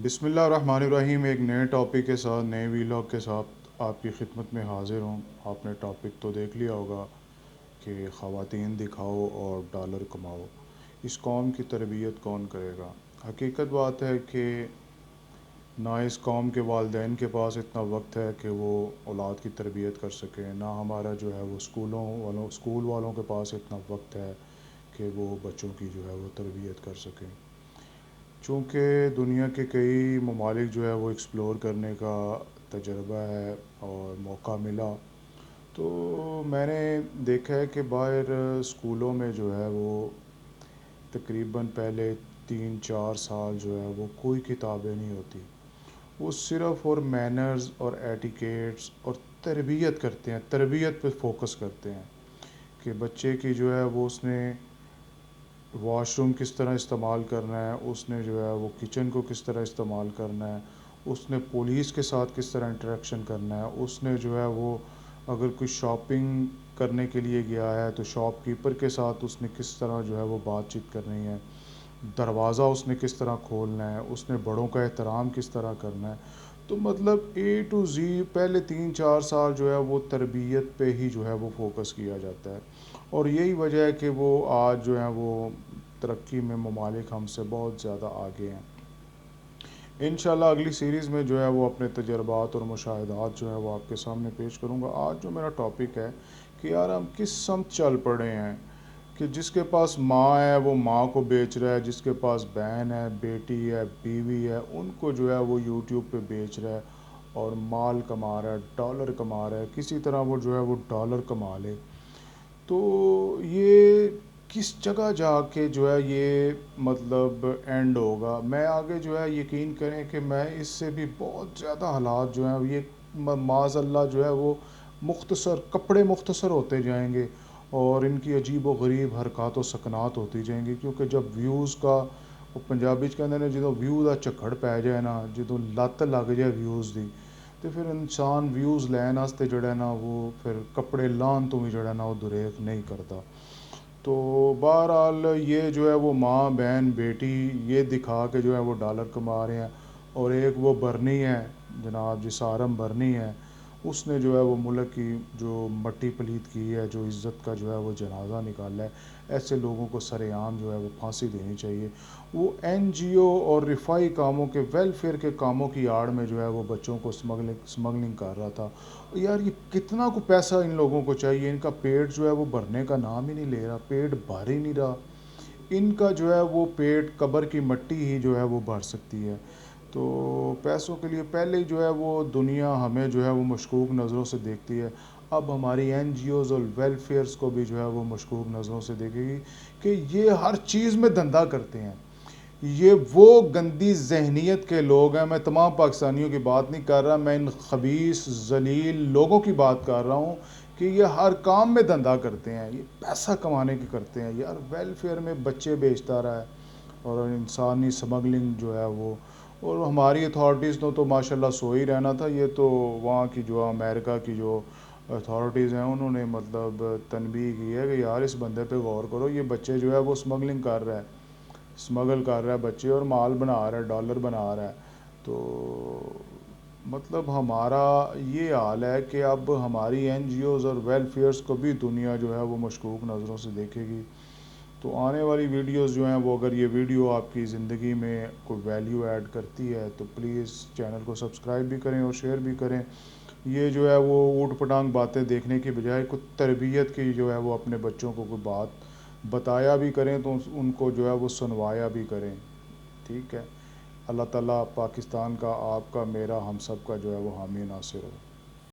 بسم اللہ الرحمن الرحیم، ایک نئے ٹاپک کے ساتھ نئے ویلاگ کے ساتھ آپ کی خدمت میں حاضر ہوں۔ آپ نے ٹاپک تو دیکھ لیا ہوگا کہ خواتین دکھاؤ اور ڈالر کماؤ، اس قوم کی تربیت کون کرے گا۔ حقیقت بات ہے کہ نہ اس قوم کے والدین کے پاس اتنا وقت ہے کہ وہ اولاد کی تربیت کر سکیں، نہ ہمارا جو ہے وہ اسکول والوں کے پاس اتنا وقت ہے کہ وہ بچوں کی جو ہے وہ تربیت کر سکیں۔ چونکہ دنیا کے کئی ممالک جو ہے وہ ایکسپلور کرنے کا تجربہ ہے اور موقع ملا، تو میں نے دیکھا ہے کہ باہر اسکولوں میں جو ہے وہ تقریباً پہلے 3-4 سال جو ہے وہ کوئی کتابیں نہیں ہوتی، وہ صرف اور مینرز اور ایٹیکیٹس اور تربیت کرتے ہیں، تربیت پہ فوکس کرتے ہیں کہ بچے کی جو ہے وہ اس نے واش روم کس طرح استعمال کرنا ہے، اس نے جو ہے وہ کچن کو کس طرح استعمال کرنا ہے، اس نے پولیس کے ساتھ کس طرح انٹریکشن کرنا ہے، اس نے جو ہے وہ اگر کوئی شاپنگ کرنے کے لیے گیا ہے تو شاپ کیپر کے ساتھ اس نے کس طرح جو ہے وہ بات چیت کرنی ہے، دروازہ اس نے کس طرح کھولنا ہے، اس نے بڑوں کا احترام کس طرح کرنا ہے۔ تو مطلب اے ٹو زی پہلے 3-4 سال جو ہے وہ تربیت پہ ہی جو ہے وہ فوکس کیا جاتا ہے، اور یہی وجہ ہے کہ وہ آج جو ہے وہ ترقی میں ممالک ہم سے بہت زیادہ آگے ہیں۔ انشاءاللہ اگلی سیریز میں جو ہے وہ اپنے تجربات اور مشاہدات جو ہے وہ آپ کے سامنے پیش کروں گا۔ آج جو میرا ٹاپک ہے کہ یار ہم کس سمت چل پڑے ہیں کہ جس کے پاس ماں ہے وہ ماں کو بیچ رہا ہے، جس کے پاس بہن ہے، بیٹی ہے، بیوی ہے، ان کو جو ہے وہ یوٹیوب پہ بیچ رہا ہے اور مال کما رہا ہے، ڈالر کما رہا ہے، کسی طرح وہ جو ہے وہ ڈالر کما لے۔ تو یہ کس جگہ جا کے جو ہے یہ مطلب اینڈ ہوگا، میں آگے جو ہے یقین کریں کہ میں اس سے بھی بہت زیادہ حالات جو ہیں یہ معاذ اللہ جو ہے وہ کپڑے مختصر ہوتے جائیں گے اور ان کی عجیب و غریب حرکات و سکنات ہوتی جائیں گی، کیونکہ جب ویوز کا وہ پنجابی چ کہتے ہیں جدوں ویو کا چکھڑ پی جائے نا، جدوں لت لگ جائے ویوز دی، تو پھر انسان ویوز لین واسطے جڑا ہے نا وہ پھر کپڑے لان تو بھی جڑا ہے نا وہ دریغ نہیں کرتا۔ تو بہرحال یہ جو ہے وہ ماں بہن بیٹی یہ دکھا کے جو ہے وہ ڈالر کما رہے ہیں، اور ایک وہ برنی ہے جناب جی، سارم برنی ہے، اس نے جو ہے وہ ملک کی جو مٹی پلیت کی ہے، جو عزت کا جو ہے وہ جنازہ نکالا ہے، ایسے لوگوں کو سر عام جو ہے وہ پھانسی دینی چاہیے۔ وہ این جی او اور رفائی کاموں کے ویلفیئر کے کاموں کی آڑ میں جو ہے وہ بچوں کو سمگلنگ کر رہا تھا۔ یار یہ کتنا کو پیسہ ان لوگوں کو چاہیے، ان کا پیٹ جو ہے وہ بھرنے کا نام ہی نہیں لے رہا، پیٹ بھر ہی نہیں رہا، ان کا جو ہے وہ پیٹ قبر کی مٹی ہی جو ہے وہ بھر سکتی ہے۔ تو پیسوں کے لیے پہلے جو ہے وہ دنیا ہمیں جو ہے وہ مشکوک نظروں سے دیکھتی ہے، اب ہماری این جی اوز اور ویلفیئرز کو بھی جو ہے وہ مشکوک نظروں سے دیکھے گی کہ یہ ہر چیز میں دھندا کرتے ہیں، یہ وہ گندی ذہنیت کے لوگ ہیں۔ میں تمام پاکستانیوں کی بات نہیں کر رہا، میں ان خبیث ذلیل لوگوں کی بات کر رہا ہوں کہ یہ ہر کام میں دھندا کرتے ہیں، یہ پیسہ کمانے کی کرتے ہیں۔ یار ویلفیئر میں بچے بیچتا رہا ہے اور انسانی سمگلنگ جو ہے وہ، اور ہماری اتھارٹیز تو ماشاءاللہ سو ہی رہنا تھا، یہ تو وہاں کی جو امریکہ کی جو اتھارٹیز ہیں انہوں نے مطلب تنبیہ کی ہے کہ یار اس بندے پہ غور کرو، یہ بچے جو ہے وہ اسمگلنگ کر رہا ہے، اسمگل کر رہا ہے بچے اور مال بنا رہا ہے، ڈالر بنا رہا ہے۔ تو مطلب ہمارا یہ حال ہے کہ اب ہماری این جی اوز اور ویلفیئرز کو بھی دنیا جو ہے وہ مشکوک نظروں سے دیکھے گی۔ تو آنے والی ویڈیوز جو ہیں وہ اگر یہ ویڈیو آپ کی زندگی میں کوئی ویلیو ایڈ کرتی ہے تو پلیز چینل کو سبسکرائب بھی کریں اور شیئر بھی کریں۔ یہ جو ہے وہ اوٹ پٹانگ باتیں دیکھنے کی بجائے کوئی تربیت کی جو ہے وہ اپنے بچوں کو کوئی بات بتایا بھی کریں تو ان کو جو ہے وہ سنوایا بھی کریں، ٹھیک ہے۔ اللہ تعالیٰ پاکستان کا، آپ کا، میرا، ہم سب کا جو ہے وہ حامی ناصر ہو۔